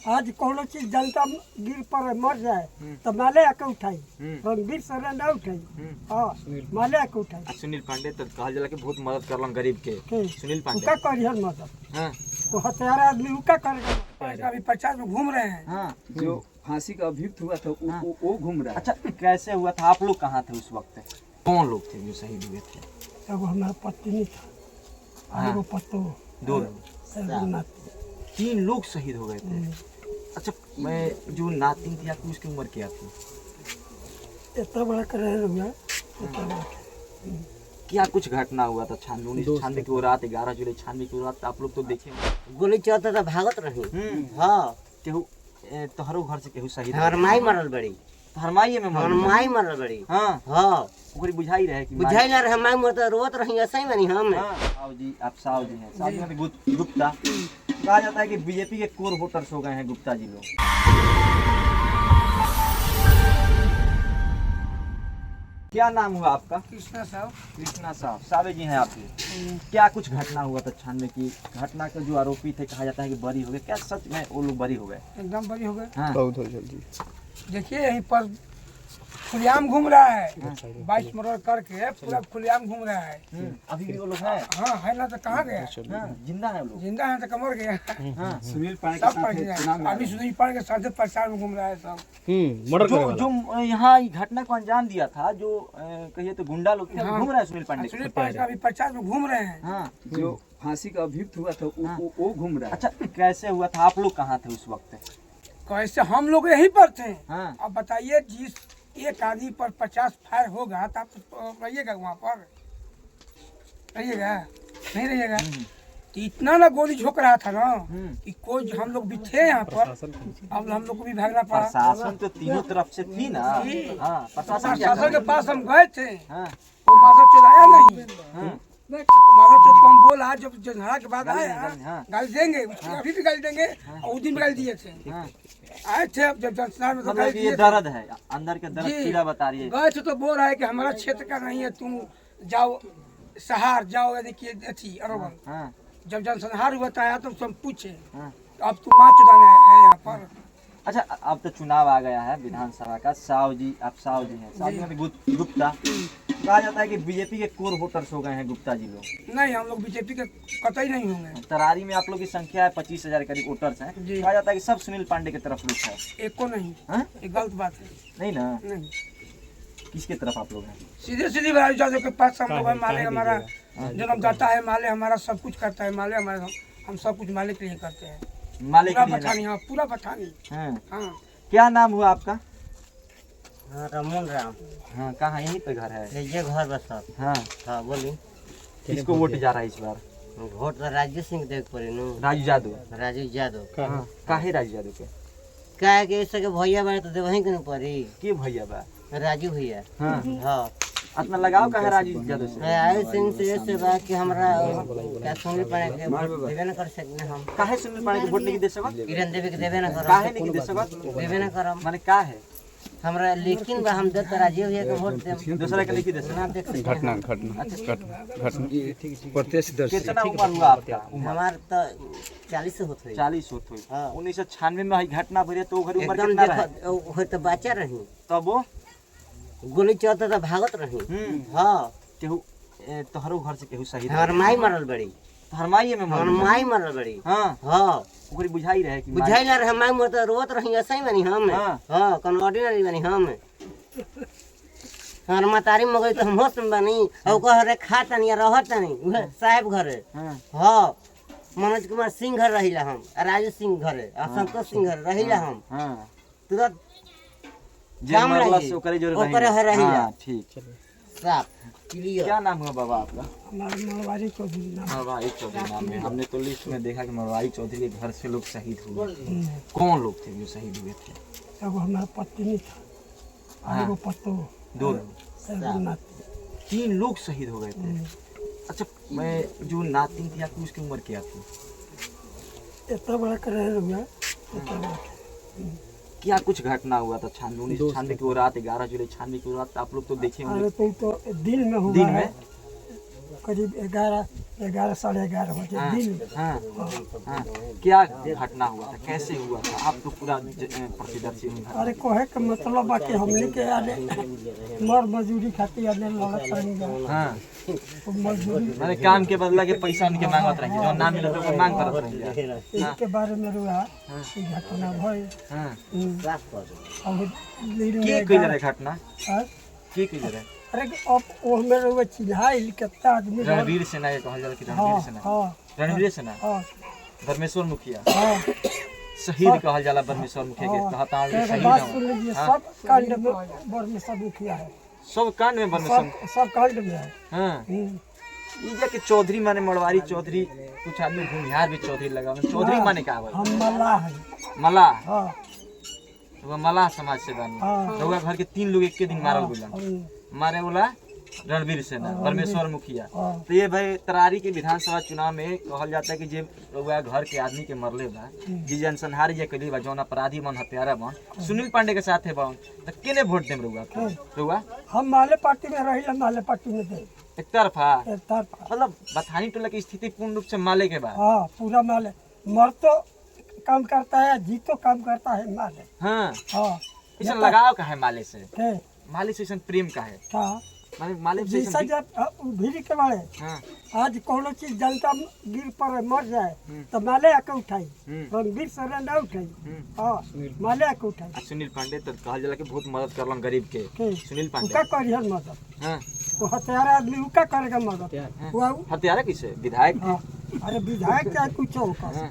आज कोनो चीज जनता गिर पर मर जाए तो माले आके उठाई, रणवीर सरन ना उठाई। हाँ माले आके उठाई। सुनील पांडे तो कहल जाला कि बहुत मदद करलन गरीब के। सुनील पांडे का करिहन मदद। हां वो हथियार आदमी उका करेगा। अभी 50 में घूम रहे हैं। हां जो फांसी का अभियुक्त हुआ था वो घूम रहा है। अच्छा कैसे हुआ था? आप लोग कहाँ थे उस वक्त? कौन लोग थे जो शहीद हुए थे? तब हमारा पत्नी था, वो पत्तो, दो लोग, 3 लोग शहीद हो गए थे। अच्छा मैं जो नातिन थी आपकी उसकी उम्र क्या थी? इतना बड़ा कर रहे हैं। क्या कुछ घटना हुआ था 96 की वो रात, 11 जुलाई 96 की रात आप लोग तो देखे गोली चलता था भागत रही। हाँ केहू तोहरो घर से केहू शहीद? हमार माई मरल बड़ी। हरमाई में हमार माई मरल बड़ी। हाँ हाँ ओकरी बुझाई रहे कि बुझाई ना रहे, माई मरता रोत रही ऐसे ही बनी हम। साहु जी, आप साहु जी हैं। साहु जी हैं गुप्ता। कहा जाता है कि बीजेपी के कोर वोटर्स हो गए हैं गुप्ता जी लोग। क्या नाम हुआ आपका? कृष्णा साहब। कृष्णा साहब, सावे जी हैं आपके। क्या कुछ घटना हुआ था 96 की घटना के जो आरोपी थे कहा जाता है कि बरी हो गए, क्या सच में वो लोग बरी हो गए? एकदम बरी हो गए। हाँ। बहुत जल्दी देखिए यहीं पर खुलेआम घूम रहा है, 22 मर्डर करके पूरा खुलेआम घूम रहा है। अभी भी वो लोग हैं? हाँ है ना, तो कहाँ गया? हाँ, जिंदा है वो लोग? जिंदा है तो कमर गया। हाँ। सुनील पांडे सब पड़ गया। अभी सुनील पांडे के साथ प्रचार में घूम रहा है सब। जो यहाँ घटना को अंजाम दिया था, जो कहिए तो गुंडा लोग थे, घूम रहा है सुनील पांडे। सुनील पांडे अभी प्रचार में घूम रहे हैं। हाँ। जो फांसी का अभियुक्त हुआ था वो घूम रहा है। अच्छा कैसे हुआ था? आप लोग कहाँ थे उस वक्त? कैसे हम लोग यहीं पर थे। हाँ। अब बताइए, जिस एक आदमी पर 50 फायर होगा तो आप रहिएगा वहाँ पर? रहिएगा? नहीं रहिएगा। तो इतना ना गोली झोंक रहा था ना कि कोई, हम लोग भी थे यहाँ पर। अब हम लोग को भी भागना पड़ा। प्रशासन तो तीनों तरफ से थी ना। हाँ, प्रशासन के पास हम गए थे। हाँ। वो माधव चुराया नहीं। हाँ। माधव चौथ को हम बोला, जब झगड़ा के बाद आए हाँ। गाली देंगे, अभी भी गाली देंगे। और उस दिन भी गाली दिए थे। हाँ। आए थे जब जनसनार में तो गाली मतलब ये दिए थे। दर्द है अंदर के दर्द, जी। पीड़ा बता रही है। गए थे तो बोल रहा है कि हमारा क्षेत्र का नहीं है, तुम जाओ सहार जाओ, यानी कि अथी अरवल। हाँ। जब जनसंहार हुआ तो आया तो सब पूछे, हाँ। अब तुम माँ चुदाने आए यहाँ पर। अच्छा अब तो चुनाव आ गया है विधानसभा का। साहु जी, आप साहु जी हैं। साहु जी हैं गुप्ता। कहा जाता है कि बीजेपी के कोर वोटर्स हो गए हैं गुप्ता जी लोग। नहीं, हम लोग बीजेपी के कतई नहीं होंगे। तरारी में आप लोग की संख्या है 25,000 करीब वोटर्स हैं। जी। कहा जाता है कि सब सुनील पांडे की तरफ रुख है। एक को नहीं। हाँ? ये गलत बात है। नहीं ना? नहीं, किसके तरफ आप लोग हैं? सीधे सीधे भाई जादव के पास हम लोग हैं। माले हमारा जन्मदाता है, माले हमारा सब कुछ करता है। माले हमारा, हम सब कुछ माले के लिए करते हैं। मालिक पूरा बथानी। हाँ पूरा बथानी। हाँ। हाँ। क्या नाम हुआ आपका? हाँ रमन राम। हाँ, कहाँ? यहीं पे घर है? ये घर बस साहब। हाँ। हाँ बोली। किसको वोट जा रहा है इस बार? वोट तो राजू सिंह देख पड़ी नु। राजू यादव। राजू यादव। हाँ। काहे राजू यादव के? क्या है कि इसके भैया बारे तो देवही के न पड़ी। के भैया बा? राजू भैया। हाँ। हाँ अपना लगाव का है राजू यादव से? राजू सिंह से ऐसे बात कि हमरा क्या सुनने पड़े के वोट देवे न कर सकते हम। काहे सुनील पांडे के वोट नहीं दे सकत? किरण देवी के देवे न कर। काहे नहीं दे सकत? देवे न करम। माने का है? हमरा लेकिन बा हम देत राजू भैया के वोट देम। दूसरा के नहीं दे सकत? ना देख सकते घटना प्रत्यक्ष कितना उम्र हुआ आपका? हमार तो 40 होत है। 40 होत हुई। हाँ। 1996 में ही घटना भरी तो घर उम्र एकदम कितना रहे? देखो हो तो बच्चा रही, तब वो गोली चलता था भागत रही। हाँ केहू तोहरो घर से केहू शहीद? हमार माई मरल बड़ी। हरमाई में हमार मर? माई मरल बड़ी। हाँ। हाँ ओकरी बुझाई रहे कि बुझाई ना रहे, माई मरता रोत रही ऐसे ही बनी हम। हाँ। हाँ कौन ऑर्डिनरी बनी हम। हमार मातारी मगई तो हम होश में बनी और कह रे खाता नहीं रहता नहीं उहे साहेब घरे। हाँ। हाँ मनोज कुमार सिंह घर रहिला हम, राजू सिंह घरे, संतोष सिंह घर रहिला हम। हाँ। तुरंत जे काम मरला रही। से ओकरे जोरे ओकरे है रही। हाँ, ठीक। साफ क्लियर। क्या नाम हुआ बाबा आपका? हमारे मरवारी चौधरी नाम। मरवाई चौधरी नाम है। हमने तो लिस्ट में देखा कि मरवाई चौधरी के घर से लोग शहीद हुए। कौन लोग थे जो शहीद हुए थे? तब हमारा पत्नी था, हाँ। वो पत्तो, 2 लोग, 3 लोग शहीद हो गए थे। अच्छा मैं जो नातिन थी आपकी उसकी उम्र क्या थी? इतना बड़ा कर रहे हैं। क्या कुछ घटना हुआ था 96 की वो रात, 11 जुलाई 96 की वो रात आप लोग तो देखे होंगे? अरे तो दिन में हुआ दिन है। में करीब 11 साढ़े 11 बजे दिन में। हाँ, हाँ। क्या घटना हुआ था, कैसे हुआ था? आप तो पूरा प्रतिदर्शी हैं। अरे कोहे का मतलब बा कि हमने के आने मर मजदूरी खातिर आने लड़त रहेंगे। हाँ, तो मजदूरी मैंने काम के बदला के पैसा उनके मांगत रहेंगे, जो ना मिले तो मांग करत रहेंगे। इसके बारे में रुआ ई घटना भई। हाँ, अब दिन की में कइले रहे घटना? हाँ? की कइले रहे? अरे अब वो हमें रुआ चिन्हाइल कितना आदमी रह- रणवीर सेना के कहल जाला कि रणवीर हाँ सेना। हाँ रणवीर सेना, हाँ धर्मेश्वर मुखिया, हाँ। शहीद कहल जाला परमेश्वर मुखिया के, कहता हूं कि एक शहीद बात हूं। सुन लीजिए, सब कांड में बर में सब मुखिया है, सब कांड में परमेश्वर। सब कांड में है। हाँ, ई जे के चौधरी माने मड़वारी चौधरी, कुछ आदमी भूमिहार भी चौधरी लगा। चौधरी माने का भाई? हम मल्लाह है। मलाह। हाँ वो मलाह समाज से बानी। हाँ। रउआ घर के 3 लोग एक के दिन मारल गेलन। हम- मारे वाला रणवीर सेना, परमेश्वर मुखिया। हाँ। तो ये भाई तरारी के विधानसभा चुनाव में कहल जाता है कि जे रउआ घर के आदमी के मरले बा, जी जनसंहार जे कइले बा, जौन अपराधी बन हत्यारा बन सुनील पांडे के साथे बा, त केने वोट देम रउआ के? रउआ हम माले पार्टी में रही, माले पार्टी में थे एक तरफा, एक तरफ। मतलब बथानी टोला की स्थिति पूर्ण रूप से माले के बा। हाँ पूरा माले, मर तो काम करता है, जी तो काम करता है माले। हाँ, हाँ ऐसा लगाव का है माले से? थे माले से ऐसा प्रेम का है? था माने माले से जैसा ऐसन- जब भीड़ के बारे हाँ, आज कोनो चीज जनता गिर पर मर जाए तो माले आके उठाई, रणवीर सर ना उठाई। हाँ माले आके उठाई आ सुनील पांडे तो कहल जाला कि बहुत मदद करलन गरीब के। के सुनील पांडे, उका करिहन मदद। हाँ, वो हत्यारा आदमी उका करेगा मदद। वो हत्यारा किसे? विधायक थे? हाँ, अरे विधायक चाहे कुछ हो का हाँ,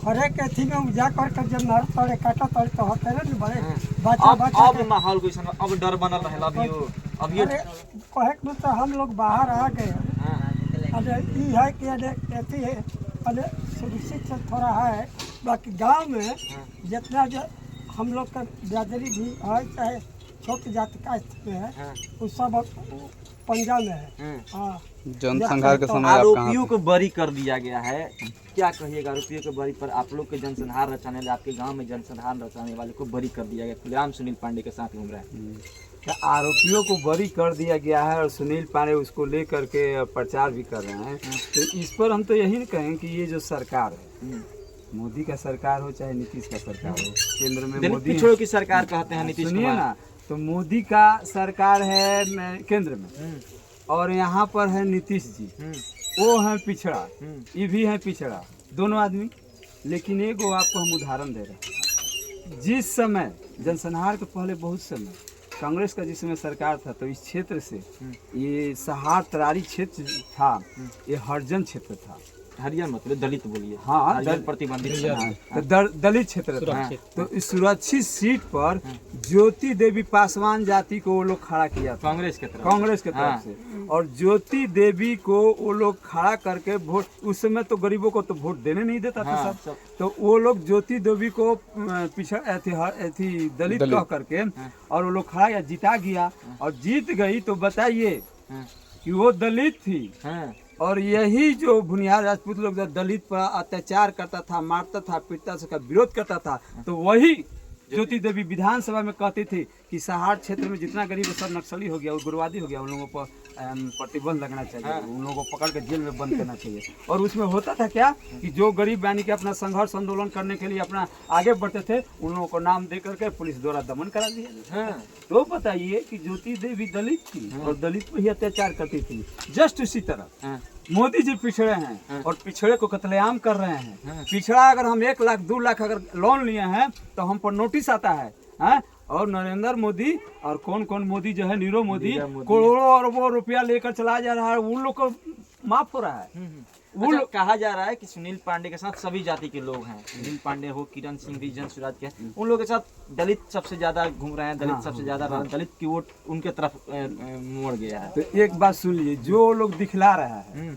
हरे के थी में उजा करके जब मार तड़े काटा तड़े तो हत्यारा नहीं बड़े हाँ। बच्चा अब बच्चा अब माहौल कैसन, अब डर बनल रहेला अब ये। अरे कहे के मतलब हम लोग बाहर आ गए। हाँ, अरे ई है कि अरे है, अरे सुरक्षित से थोड़ा है। बाकी गांव में जितना जो हम लोग का बिरादरी भी है, चाहे छोट जाति का स्थिति में है, हाँ, वो सब पंजाब में है। हाँ। हाँ जनसंहार के समय आप कहाँ आरोपियों को बरी कर दिया गया है, क्या कहिएगा आरोपियों के बरी पर? आप लोग के जनसंहार रचाने वाले, आपके गांव में जनसंहार रचाने वाले को बरी कर दिया गया, खुलेआम सुनील पांडे के साथ घूम रहा है। आरोपियों को बरी कर दिया गया है और सुनील पांडे उसको लेकर के प्रचार भी कर रहे हैं। तो इस पर हम तो यही नहीं कहें कि ये जो सरकार है, मोदी का सरकार हो चाहे नीतीश का सरकार हो, केंद्र में दलित मोदी पिछड़ों की सरकार कहते हैं नीतीश सुनिए कुमार। ना, तो मोदी का सरकार है केंद्र में और यहाँ पर है नीतीश जी, वो है पिछड़ा, ये भी है पिछड़ा, दोनों आदमी। लेकिन एगो आपको हम उदाहरण दे रहे हैं, जिस समय जनसंहार के पहले बहुत समय कांग्रेस का जिस समय सरकार था, तो इस क्षेत्र से ये सहार तरारी क्षेत्र था, ये हरिजन क्षेत्र था। हरियाण मतलब दलित बोलिए। हाँ, हरिजन प्रतिबंधित तो दलित क्षेत्र था। तो इस सुरक्षित सीट पर ज्योति देवी पासवान जाति को वो लोग खड़ा किया था, कांग्रेस के तरफ। कांग्रेस के तरफ से। और ज्योति देवी को वो लोग खड़ा करके वोट, उस समय तो गरीबों को तो वोट देने नहीं देता था हाँ, सब। तो वो लोग ज्योति देवी को पिछड़ थी दलित कह करके और वो लोग खड़ा या जिता गया और जीत गई। तो बताइए कि वो दलित थी हाँ, और यही जो भुनियार राजपूत लोग जो दलित पर अत्याचार करता था, मारता था, पीटता था, उसका विरोध करता था, तो वही ज्योति देवी विधानसभा में कहती थी कि सहार क्षेत्र में जितना गरीब है सब नक्सली हो गया, उग्रवादी हो गया, उन लोगों पर प्रतिबंध लगना चाहिए, उन लोगों को पकड़ के जेल में बंद करना चाहिए। और उसमें होता था क्या कि जो गरीब यानी कि अपना संघर्ष आंदोलन करने के लिए अपना आगे बढ़ते थे, उन लोगों को नाम दे करके पुलिस द्वारा दमन करा दिया। तो बताइए कि ज्योति देवी दलित थी और दलित पर ही अत्याचार करती थी। जस्ट उसी तरह मोदी जी पिछड़े हैं और पिछड़े को कत्लेआम कर रहे हैं। पिछड़ा अगर हम 1 लाख 2 लाख अगर लोन लिए हैं तो हम पर नोटिस आता है। और नरेंद्र मोदी और कौन कौन मोदी जो है, नीरव मोदी करोड़ों अरबों रुपया लेकर चला जा रहा है, उन लोग को माफ हो रहा है। वो लोग कहा जा रहा है कि सुनील पांडे के साथ सभी जाति के लोग हैं। सुनील पांडे हो, किरण सिंह भी जन स्वराज के, उन लोगों के साथ दलित सबसे ज्यादा घूम रहे हैं, दलित सबसे ज्यादा दलित की वोट उनके तरफ मोड़ गया है। तो एक बात सुन लीजिए, जो लोग दिखला रहा है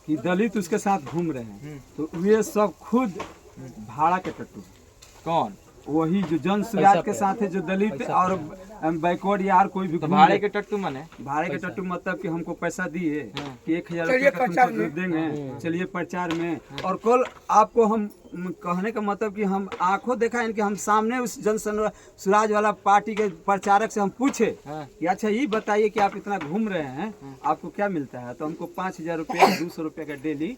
कि दलित उसके साथ घूम रहे हैं, तो वे सब खुद भाड़ा के टट्टू। कौन? वही जो जन सुराज के साथ है, जो दलित और बैकवर्ड यार कोई भी तो भाड़े के टट्टू मने भाड़े के टट्टू मतलब कि हमको पैसा दिए कि 1000 चलिए रुपये का प्रचार तुमको में। देंगे, चलिए प्रचार में। और कल आपको हम कहने का मतलब कि हम आंखों देखा है कि हम सामने उस जन सुराज वाला पार्टी के प्रचारक से हम पूछे कि अच्छा ये बताइए कि आप इतना घूम रहे हैं आपको क्या मिलता है, तो हमको 5000 रुपये 200 रुपये का डेली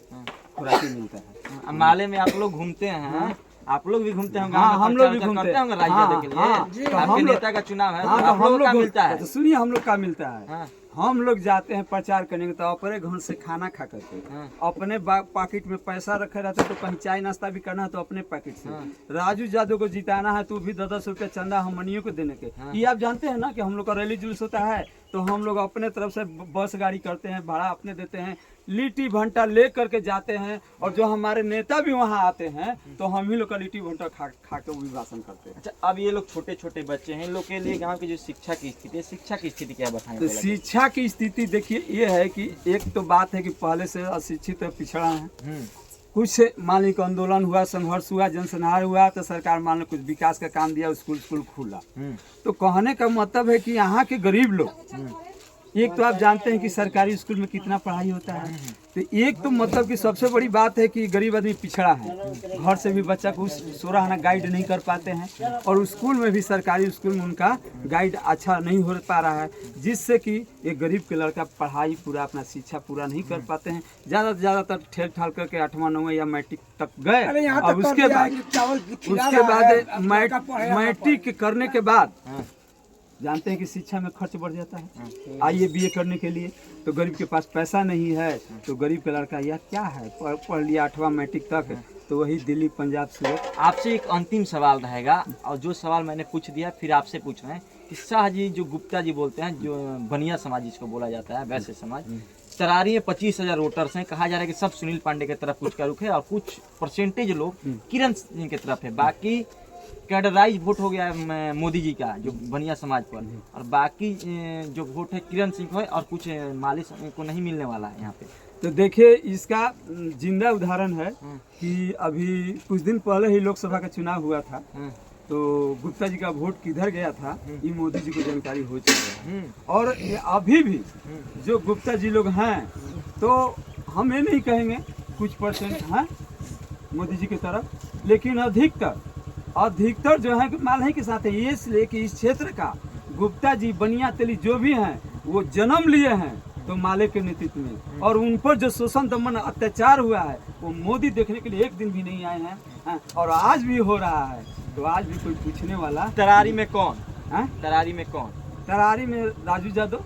खुराकी मिलता है। माले में आप लोग घूमते हैं, आप लोग भी घूमते होंगे, हाँ, हम लोग भी घूमते करते होंगे राज्य हाँ, के लिए। हाँ, आपके नेता का चुनाव है, हाँ, तो आप लोगों का मिलता है। तो सुनिए हम लोग का मिलता है। हाँ। हम लोग जाते हैं प्रचार करने तो अपने घर से खाना खा करके हाँ। अपने पॉकेट में पैसा रखे रहते, तो कहीं चाय नाश्ता भी करना है तो अपने पॉकेट से। राजू यादव को जिताना है तो भी 10-10 रुपया चंदा हम मनियों को देने के। ये आप जानते हैं ना कि हम लोग का रैली जुलूस होता है तो हम लोग अपने तरफ से बस गाड़ी करते हैं, भाड़ा अपने देते हैं, लिट्टी भंटा ले करके जाते हैं। और जो हमारे नेता भी वहाँ आते हैं तो हम ही लोग का लिट्टी भंटा खा के अभिभाषण करते हैं। अच्छा, अब ये लोग छोटे छोटे बच्चे हैं, इन लोग के लिए गांव की जो शिक्षा की स्थिति है, शिक्षा की स्थिति क्या बताएं? तो शिक्षा की स्थिति देखिए ये है कि एक तो बात है कि पहले से अशिक्षित और पिछड़ा है। कुछ मान लीजिए आंदोलन हुआ, संघर्ष हुआ, जनसंहार हुआ तो सरकार मान लो कुछ विकास का काम दिया, स्कूल खुला। तो कहने का मतलब है कि यहाँ के गरीब लोग, एक तो आप जानते हैं कि सरकारी स्कूल में कितना पढ़ाई होता है, तो एक तो मतलब कि सबसे बड़ी बात है कि गरीब आदमी पिछड़ा है, घर से भी बच्चा को 16 आना गाइड नहीं कर पाते हैं, और स्कूल में भी सरकारी स्कूल में उनका गाइड अच्छा नहीं हो पा रहा है, जिससे कि एक गरीब के लड़का पढ़ाई पूरा अपना शिक्षा पूरा नहीं कर पाते हैं। ज़्यादातर ठेल ठाल करके 8वां 9वां या मैट्रिक तक गए। अब उसके बाद मैट्रिक करने के बाद जानते हैं कि शिक्षा में खर्च बढ़ जाता है। आइए बीए करने के लिए तो गरीब के पास पैसा नहीं है, तो गरीब का लड़का यार क्या है पढ़ लिया 8वां मैट्रिक तक, तो वही दिल्ली पंजाब से। आपसे एक अंतिम सवाल रहेगा, और जो सवाल मैंने पूछ दिया फिर आपसे पूछ रहे हैं कि शाह जी जो गुप्ता जी बोलते हैं, जो बनिया समाज जिसको बोला जाता है, वैसे समाज, तरारी में 25,000 वोटर्स हैं, कहा जा रहा है कि सब सुनील पांडे की तरफ कुछ का रुख है और कुछ परसेंटेज लोग किरण सिंह की तरफ है। बाकी कैडराइज वोट हो गया है मोदी जी का जो बनिया समाज पर, और बाकी जो वोट है किरण सिंह को है, और कुछ माली को नहीं मिलने वाला है यहाँ पे। तो देखिए इसका जिंदा उदाहरण है कि अभी कुछ दिन पहले ही लोकसभा का चुनाव हुआ था, तो गुप्ता जी का वोट किधर गया था ये मोदी जी को जानकारी हो चुकी है। और अभी भी जो गुप्ता जी लोग हैं तो हम ये नहीं कहेंगे कुछ परसेंट हैं मोदी जी की तरफ, लेकिन अधिकतर जो है माल है के साथ है, ये इसलिए कि इस क्षेत्र का गुप्ता जी बनिया तेली जो भी हैं वो जन्म लिए हैं तो माले के नेतृत्व में, और उन पर जो शोषण दमन अत्याचार हुआ है वो मोदी देखने के लिए एक दिन भी नहीं आए हैं, और आज भी हो रहा है। तो आज भी कोई पूछने वाला तरारी में कौन है? तरारी में कौन? तरारी में राजू यादव,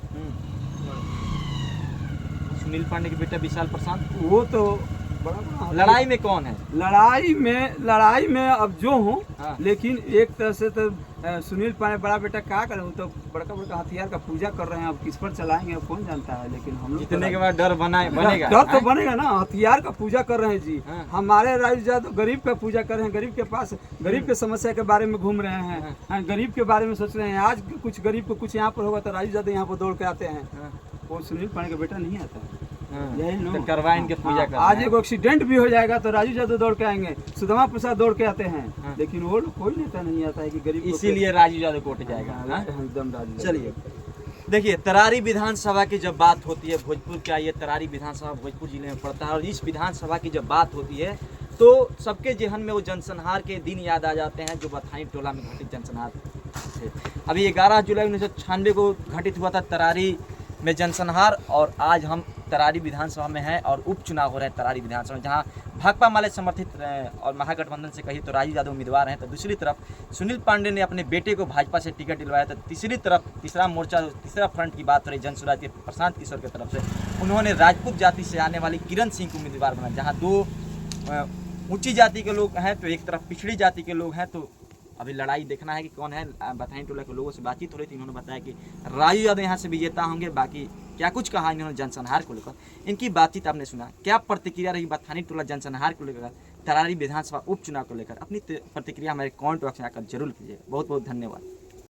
सुनील पांडे के बेटा विशाल प्रशांत। वो तो बड़ा लड़ाई में कौन है? लड़ाई में अब जो हूँ, हाँ। लेकिन एक तरह से तो सुनील पांडे बड़ा बेटा क्या करे, वो तो बड़का हथियार का पूजा कर रहे हैं। अब किस पर चलाएंगे अब कौन जानता है, लेकिन हम लोग जीतने के बाद डर बनेगा। डर तो बनेगा ना, हथियार का पूजा कर रहे हैं जी। हाँ। हमारे राजू यादव गरीब का पूजा कर रहे हैं, गरीब के पास गरीब के समस्या के बारे में घूम रहे हैं, हाँ, गरीब के बारे में सोच रहे हैं। आज कुछ गरीब को कुछ यहाँ पर होगा तो राजू यादव यहाँ पर दौड़ के आते हैं, वो सुनील पांडे का बेटा नहीं आता है। यही नो, तो करवा इनके पूजा कर। आज एक एक्सीडेंट भी हो जाएगा तो राजू यादव दौड़ के आएंगे, सुदामा प्रसाद दौड़ के आते हैं, लेकिन वो कोई नेता नहीं आता है कि गरीब, इसीलिए राजू यादव कोट जाएगा। एकदम राजू। चलिए देखिए, तरारी विधानसभा की जब बात होती है, भोजपुर क्या ये तरारी विधानसभा भोजपुर जिले में पड़ता है, और इस विधानसभा की जब बात होती है तो सबके जेहन में वो जनसंहार के दिन याद आ जाते हैं जो बथानी टोला में घटित जनसंहार थे। अभी 11 जुलाई 1996 को घटित हुआ था तरारी में जनसंहार, और आज हम तरारी विधानसभा में हैं और उपचुनाव हो रहे हैं तरारी विधानसभा में, जहां भाकपा माले समर्थित और महागठबंधन से कही तो राजू यादव उम्मीदवार हैं, तो दूसरी तरफ सुनील पांडे ने अपने बेटे को भाजपा से टिकट दिलवाया। तो तीसरी तरफ तीसरा मोर्चा, तीसरा फ्रंट की बात हो रही जन सुराज के प्रशांत किशोर की तरफ से, उन्होंने राजपूत जाति से आने वाली किरण सिंह को उम्मीदवार बनाया। जहाँ दो ऊँची जाति के लोग हैं तो एक तरफ पिछड़ी जाति के लोग हैं, तो अभी लड़ाई देखना है कि कौन है। बथानी टोला के लोगों से बातचीत हो रही थी, इन्होंने बताया कि राजू यादव यहाँ से विजेता होंगे। बाकी क्या कुछ कहा इन्होंने जनसंहार को लेकर, इनकी बातचीत आपने सुना। क्या प्रतिक्रिया रही बथानी टोला जनसंहार को लेकर, तरारी विधानसभा उपचुनाव को लेकर? अपनी प्रतिक्रिया हमारे कमेंट बॉक्स में आकर जरूर कीजिएगा। बहुत बहुत धन्यवाद।